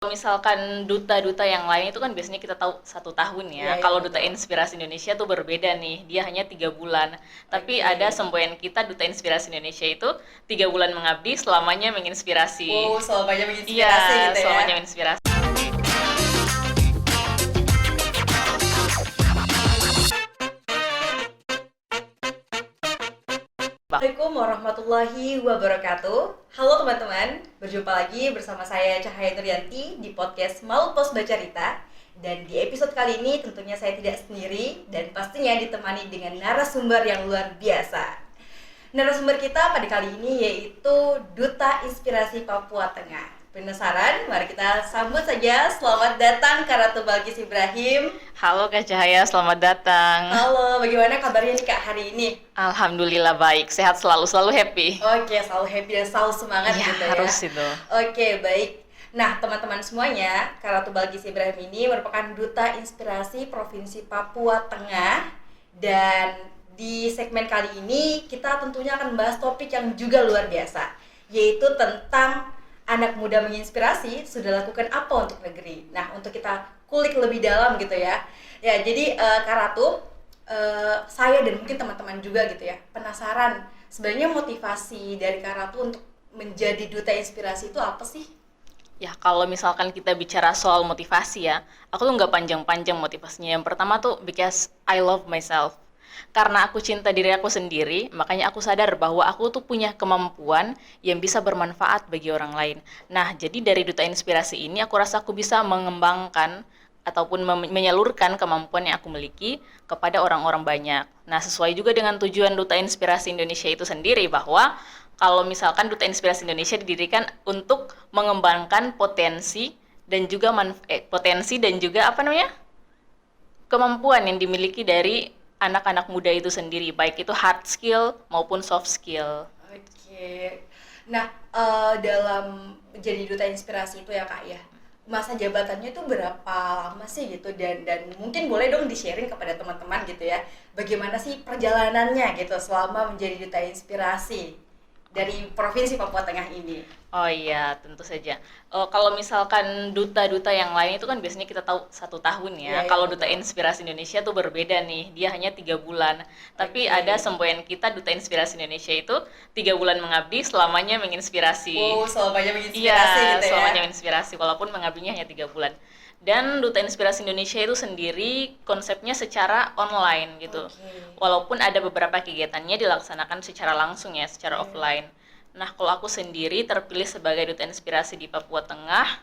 Misalkan duta-duta yang lain itu kan biasanya kita tahu 1 tahun ya. Iya, Kalau duta betul. inspirasi Indonesia tuh berbeda nih, dia hanya 3 bulan. Tapi ada Oke. semboyan kita duta inspirasi Indonesia itu 3 bulan mengabdi, selamanya menginspirasi. Wow, selamanya menginspirasi Iya, gitu ya. selamanya menginspirasi. Assalamualaikum warahmatullahi wabarakatuh. Halo teman-teman, berjumpa lagi bersama saya Cahaya Nuryanti di podcast Malu Pos Baca Rita. Dan di episode kali ini tentunya saya tidak sendiri dan pastinya ditemani dengan narasumber yang luar biasa. Narasumber kita pada kali ini yaitu Duta Inspirasi Papua Tengah. Penasaran? Mari kita sambut saja. Selamat datang Kak Ratu Balkis Ibrahim. Halo Kak Cahaya, selamat datang. Halo, bagaimana kabarnya nih Kak hari ini? Alhamdulillah baik, sehat selalu happy. Oke, selalu happy dan selalu semangat Iya, gitu ya. harus itu. Oke, baik. Nah, teman-teman semuanya, Kak Ratu Balkis Ibrahim ini merupakan Duta Inspirasi Provinsi Papua Tengah. Dan di segmen kali ini kita tentunya akan membahas topik yang juga luar biasa, yaitu tentang anak muda menginspirasi sudah lakukan apa untuk negeri. Nah, untuk kita kulik lebih dalam gitu ya. Ya, jadi Kak Ratu, saya dan mungkin teman-teman juga gitu ya, penasaran sebenarnya motivasi dari Kak Ratu untuk menjadi duta inspirasi itu apa sih? Ya, kalau misalkan kita bicara soal motivasi ya, aku tuh nggak panjang-panjang motivasinya. Yang pertama tuh because I love myself. Karena aku cinta diri aku sendiri, makanya aku sadar bahwa aku tuh punya kemampuan yang bisa bermanfaat bagi orang lain. Nah, jadi dari Duta Inspirasi ini aku rasa aku bisa mengembangkan ataupun menyalurkan kemampuan yang aku miliki kepada orang-orang banyak. Nah, sesuai juga dengan tujuan Duta Inspirasi Indonesia itu sendiri bahwa kalau misalkan Duta Inspirasi Indonesia didirikan untuk mengembangkan potensi dan juga apa namanya? Kemampuan yang dimiliki dari anak-anak muda itu sendiri, baik itu hard skill maupun soft skill. Oke. Nah, dalam menjadi duta inspirasi itu ya Kak ya, masa jabatannya itu berapa lama sih gitu, dan mungkin boleh dong di-sharing kepada teman-teman gitu ya, bagaimana sih perjalanannya gitu selama menjadi duta inspirasi dari Provinsi Papua Tengah ini. Oh iya, tentu saja. Kalau misalkan duta-duta yang lain itu kan biasanya kita tahu 1 tahun Iya, ya. iya, Kalau Duta betul. Inspirasi Indonesia tuh berbeda nih, dia hanya 3 bulan. Tapi Oke. ada semboyan kita Duta Inspirasi Indonesia itu 3 bulan mengabdi, selamanya menginspirasi. Wow, selamanya Iya, menginspirasi gitu ya. selamanya menginspirasi, walaupun mengabdinya hanya 3 bulan. Dan Duta Inspirasi Indonesia itu sendiri konsepnya secara online gitu. Oke. Walaupun ada beberapa kegiatannya dilaksanakan secara langsung ya, secara Iya. offline. Nah, kalau aku sendiri terpilih sebagai Duta Inspirasi di Papua Tengah,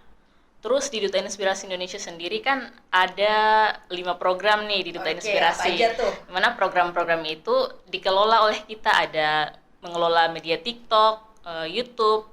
terus di Duta Inspirasi Indonesia sendiri kan ada 5 program nih di Duta Oke, apa Inspirasi. aja tuh? Dimana program-program itu dikelola oleh kita, ada mengelola media TikTok, YouTube,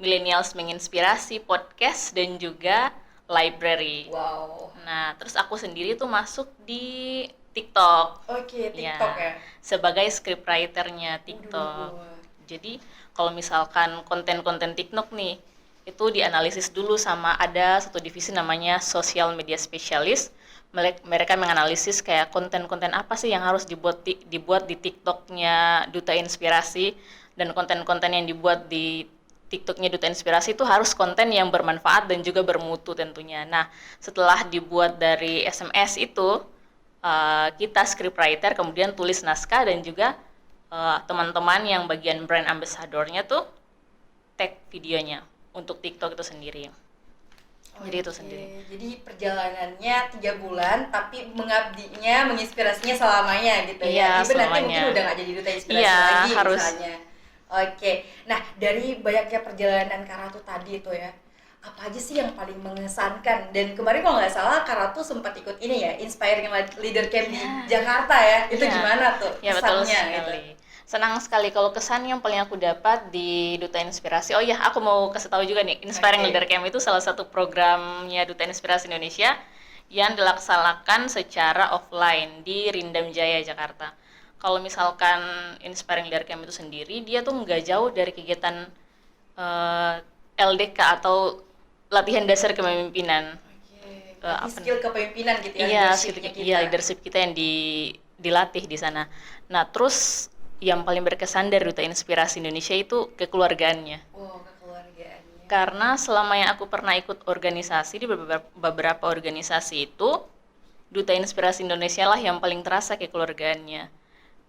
Millennials Menginspirasi, podcast, dan juga library. Wow. Nah, terus aku sendiri tuh masuk di TikTok. Oke, Ya, TikTok ya. sebagai scriptwriter-nya TikTok. Waduh. Jadi, kalau misalkan konten-konten TikTok nih, itu dianalisis dulu sama ada satu divisi namanya Social Media Specialist. Mereka menganalisis kayak konten-konten apa sih yang harus dibuat di TikToknya Duta Inspirasi, dan konten-konten yang dibuat di TikToknya Duta Inspirasi itu harus konten yang bermanfaat dan juga bermutu tentunya. Nah, setelah dibuat dari SMS itu, kita scriptwriter kemudian tulis naskah, dan juga teman-teman yang bagian brand ambassador-nya tuh tag videonya untuk TikTok itu sendiri. Jadi itu Oke, sendiri. jadi perjalanannya 3 bulan, tapi mengabdinya, menginspirasinya selamanya gitu Iya, ya. Even nanti mungkin selamanya. udah nggak jadi duta inspirasi Iya, lagi harus. misalnya. Oke, nah dari banyaknya perjalanan Karatu tadi itu ya, apa aja sih yang paling mengesankan? Dan kemarin kalau nggak salah Karatu sempat ikut ini ya, Inspiring Leader Camp di Iya. Jakarta ya. Itu Iya. gimana tuh Ya, betul kesannya gitu? sekali. Senang sekali kalau kesan yang paling aku dapat di Duta Inspirasi. Oh iya, aku mau kasih tahu juga nih, Inspiring Oke. Leader Camp itu salah satu programnya Duta Inspirasi Indonesia yang dilaksanakan secara offline di Rindam Jaya, Jakarta. Kalau misalkan Inspiring Leader Camp itu sendiri, dia tuh nggak jauh dari kegiatan eh, LDK atau latihan dasar kepemimpinan. Oke, berarti Apa skill kepemimpinan gitu ya, Iya, leadership-nya iya, kita. leadership kita yang dilatih di sana. Nah, terus yang paling berkesan dari Duta Inspirasi Indonesia itu kekeluargaannya. Wow, kekeluargaannya. Karena selama yang aku pernah ikut organisasi di beberapa organisasi itu, Duta Inspirasi Indonesia lah yang paling terasa kekeluargaannya.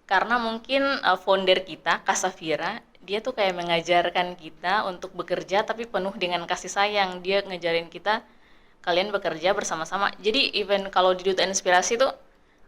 Karena mungkin founder kita, Kak Safira, dia tuh kayak mengajarkan kita untuk bekerja tapi penuh dengan kasih sayang. Dia ngajarin kita, kalian bekerja bersama-sama. Jadi even kalau di Duta Inspirasi tuh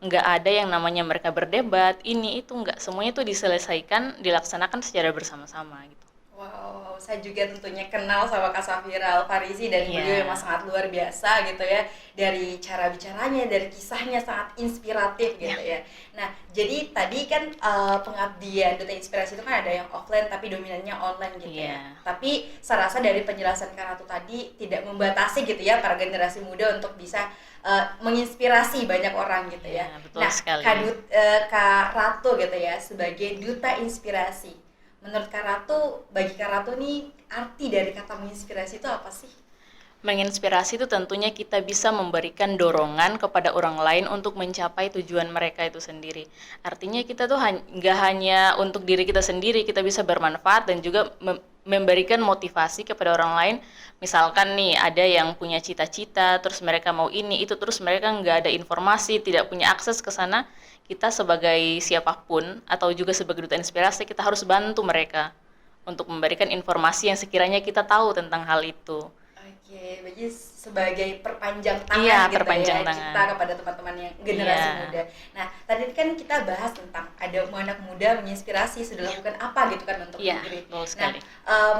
nggak ada yang namanya mereka berdebat, ini itu nggak. Semuanya tuh diselesaikan, dilaksanakan secara bersama-sama gitu. Wow, saya juga tentunya kenal sama Kak Safira Al-Farisi dan beliau memang sangat luar biasa gitu ya. Dari cara bicaranya, dari kisahnya sangat inspiratif gitu ya. Nah, jadi tadi kan pengabdian Duta Inspirasi itu kan ada yang offline tapi dominannya online gitu ya. Tapi saya rasa dari penjelasan Kak Ratu tadi tidak membatasi gitu ya para generasi muda untuk bisa menginspirasi banyak orang gitu ya. Betul sekali. Kak Ratu gitu ya sebagai Duta Inspirasi. Menurut Kak Ratu, bagi Kak Ratu nih, arti dari kata menginspirasi itu apa sih? Menginspirasi itu tentunya kita bisa memberikan dorongan kepada orang lain untuk mencapai tujuan mereka itu sendiri. Artinya kita tuh nggak hanya untuk diri kita sendiri, kita bisa bermanfaat dan juga memberikan motivasi kepada orang lain. Misalkan nih, ada yang punya cita-cita, terus mereka mau ini, itu, terus mereka nggak ada informasi, tidak punya akses ke sana. Kita sebagai siapapun atau juga sebagai duta inspirasi, kita harus bantu mereka untuk memberikan informasi yang sekiranya kita tahu tentang hal itu. Oke, berarti sebagai perpanjang tangan gitu perpanjang ya tangan kita kepada teman-teman yang generasi muda. Nah, tadi kan kita bahas tentang ada anak muda menginspirasi sudah lakukan apa gitu kan untuk negeri. Nah,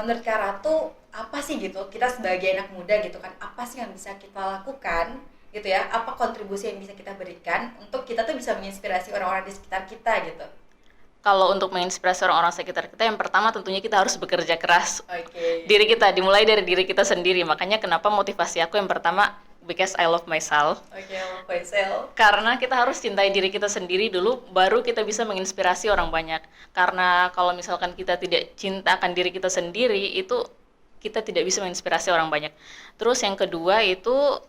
menurut Kak Ratu apa sih gitu kita sebagai anak muda gitu kan, apa sih yang bisa kita lakukan gitu ya, apa kontribusi yang bisa kita berikan untuk kita tuh bisa menginspirasi orang-orang di sekitar kita gitu? Kalau untuk menginspirasi orang-orang sekitar kita, yang pertama tentunya kita harus bekerja keras. Diri kita, dimulai dari diri kita sendiri. Makanya kenapa motivasi aku yang pertama, because I love myself. I love myself. Karena kita harus cintai diri kita sendiri dulu, baru kita bisa menginspirasi orang banyak. Karena kalau misalkan kita tidak cinta akan diri kita sendiri, itu kita tidak bisa menginspirasi orang banyak. Terus yang kedua itu,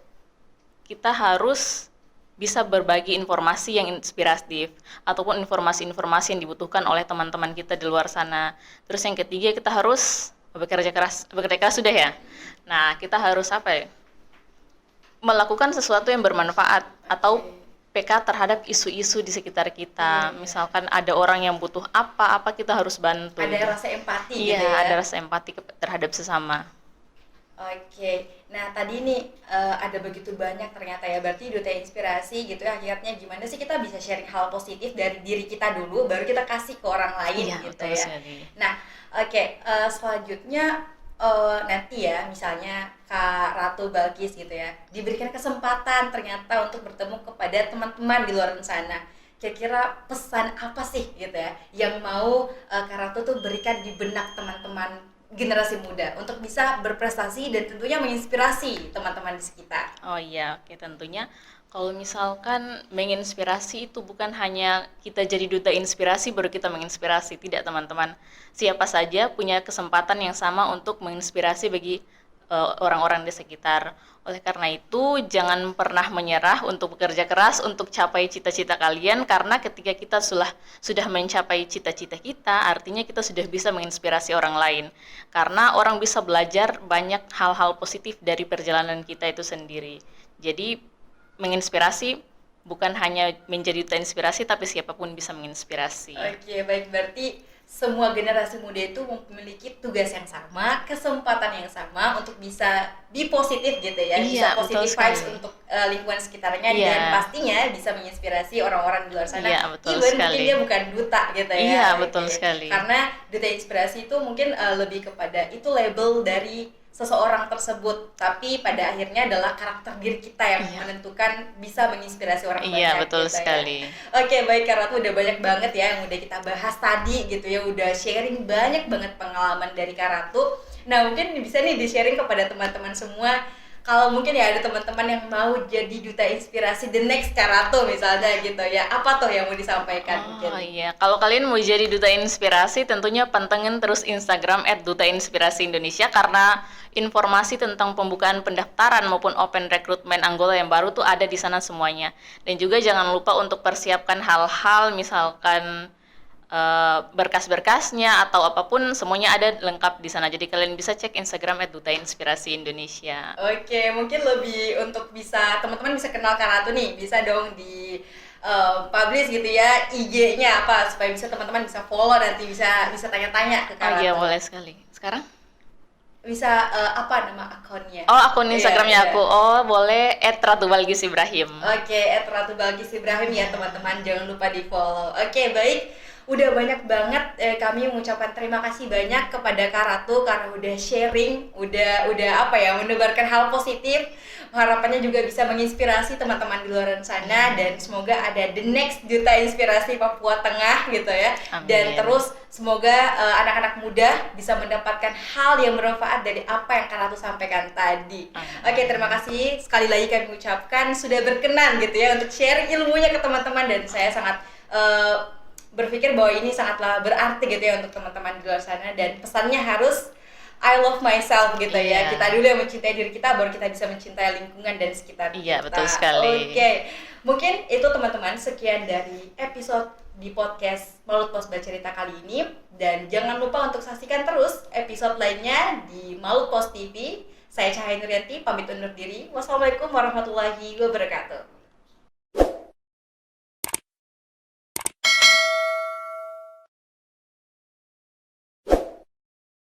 kita harus bisa berbagi informasi yang inspiratif ataupun informasi-informasi yang dibutuhkan oleh teman-teman kita di luar sana. Terus yang ketiga kita harus bekerja keras sudah ya. Nah, kita harus melakukan sesuatu yang bermanfaat atau PK terhadap isu-isu di sekitar kita. Misalkan ada orang yang butuh apa kita harus bantu. Ada rasa empati gitu ya. Iya, ada rasa empati terhadap sesama. Oke, nah tadi nih ada begitu banyak ternyata ya, berarti duta inspirasi gitu ya, akhirnya gimana sih kita bisa sharing hal positif dari diri kita dulu, baru kita kasih ke orang lain gitu ya. Sekali. Nah, selanjutnya nanti ya, misalnya Kak Ratu Balkis gitu ya, diberikan kesempatan ternyata untuk bertemu kepada teman-teman di luar sana. Kira-kira pesan apa sih gitu ya, yang mau Kak Ratu tuh berikan di benak teman-teman generasi muda untuk bisa berprestasi dan tentunya menginspirasi teman-teman di sekitar. Oh iya, oke, tentunya kalau misalkan menginspirasi itu bukan hanya kita jadi duta inspirasi baru kita menginspirasi, tidak teman-teman. Siapa saja punya kesempatan yang sama untuk menginspirasi bagi orang-orang di sekitar. Oleh karena itu, jangan pernah menyerah untuk bekerja keras untuk capai cita-cita kalian, karena ketika kita sudah mencapai cita-cita kita, artinya kita sudah bisa menginspirasi orang lain. Karena orang bisa belajar banyak hal-hal positif dari perjalanan kita itu sendiri. Jadi, menginspirasi bukan hanya menjadi duta inspirasi, tapi siapapun bisa menginspirasi. Oke, baik, berarti semua generasi muda itu memiliki tugas yang sama, kesempatan yang sama untuk bisa be positif gitu ya, bisa positive vibes untuk lingkungan sekitarnya dan pastinya bisa menginspirasi orang-orang di luar sana. Even mungkin dia bukan duta gitu ya. Iya, betul sekali. Karena duta inspirasi itu mungkin lebih kepada itu label dari seseorang tersebut, tapi pada akhirnya adalah karakter diri kita yang menentukan bisa menginspirasi orang banyak. Iya, betul gitu sekali. Ya. Oke, baik, Kak Ratu, udah banyak banget ya yang udah kita bahas tadi gitu ya, udah sharing banyak banget pengalaman dari Kak Ratu. Nah, mungkin bisa nih di-sharing kepada teman-teman semua. Kalau mungkin ya ada teman-teman yang mau jadi duta inspirasi the next Kak Ratu misalnya gitu ya, apa tuh yang mau disampaikan mungkin? Oh iya, kalau kalian mau jadi duta inspirasi tentunya pantengin terus Instagram @dutainspirasiindonesia, karena informasi tentang pembukaan pendaftaran maupun open recruitment anggota yang baru tuh ada di sana semuanya. Dan juga jangan lupa untuk persiapkan hal-hal misalkan berkas-berkasnya atau apapun semuanya ada lengkap di sana. Jadi kalian bisa cek Instagram @duta_inspirasi_Indonesia. Oke, mungkin lebih untuk bisa teman-teman bisa kenal Kak Ratu nih, bisa dong di publish gitu ya IG-nya apa supaya bisa teman-teman bisa follow nanti bisa tanya-tanya ke Kak Oh Ratu. iya, boleh sekali. Sekarang? Bisa apa nama akunnya? Oh, akun Instagramnya Iya. aku. Oh, boleh @ratubalgizibrahim. Oke, Ratu Balkis Ibrahim ya teman-teman, jangan lupa di follow. Oke, baik. Udah banyak banget kami mengucapkan terima kasih banyak kepada Kak Ratu karena udah sharing, udah apa ya, menebarkan hal positif. Harapannya juga bisa menginspirasi teman-teman di luar sana dan semoga ada the next Duta Inspirasi Papua Tengah gitu ya. Amin. Dan terus semoga anak-anak muda bisa mendapatkan hal yang bermanfaat dari apa yang Kak Ratu sampaikan tadi. Amin. Oke, terima kasih sekali lagi kami ucapkan sudah berkenan gitu ya untuk sharing ilmunya ke teman-teman dan saya sangat berpikir bahwa ini sangatlah berarti gitu ya untuk teman-teman di luar sana dan pesannya harus I love myself gitu ya. Iya. Kita dulu yang mencintai diri kita baru kita bisa mencintai lingkungan dan sekitar Iya, kita. betul sekali. Oke. Mungkin itu teman-teman sekian dari episode di podcast Malut Pos Bercerita kali ini dan jangan lupa untuk saksikan terus episode lainnya di Malut Pos TV. Saya Cahaya Nuryanti pamit undur diri. Wassalamualaikum warahmatullahi wabarakatuh.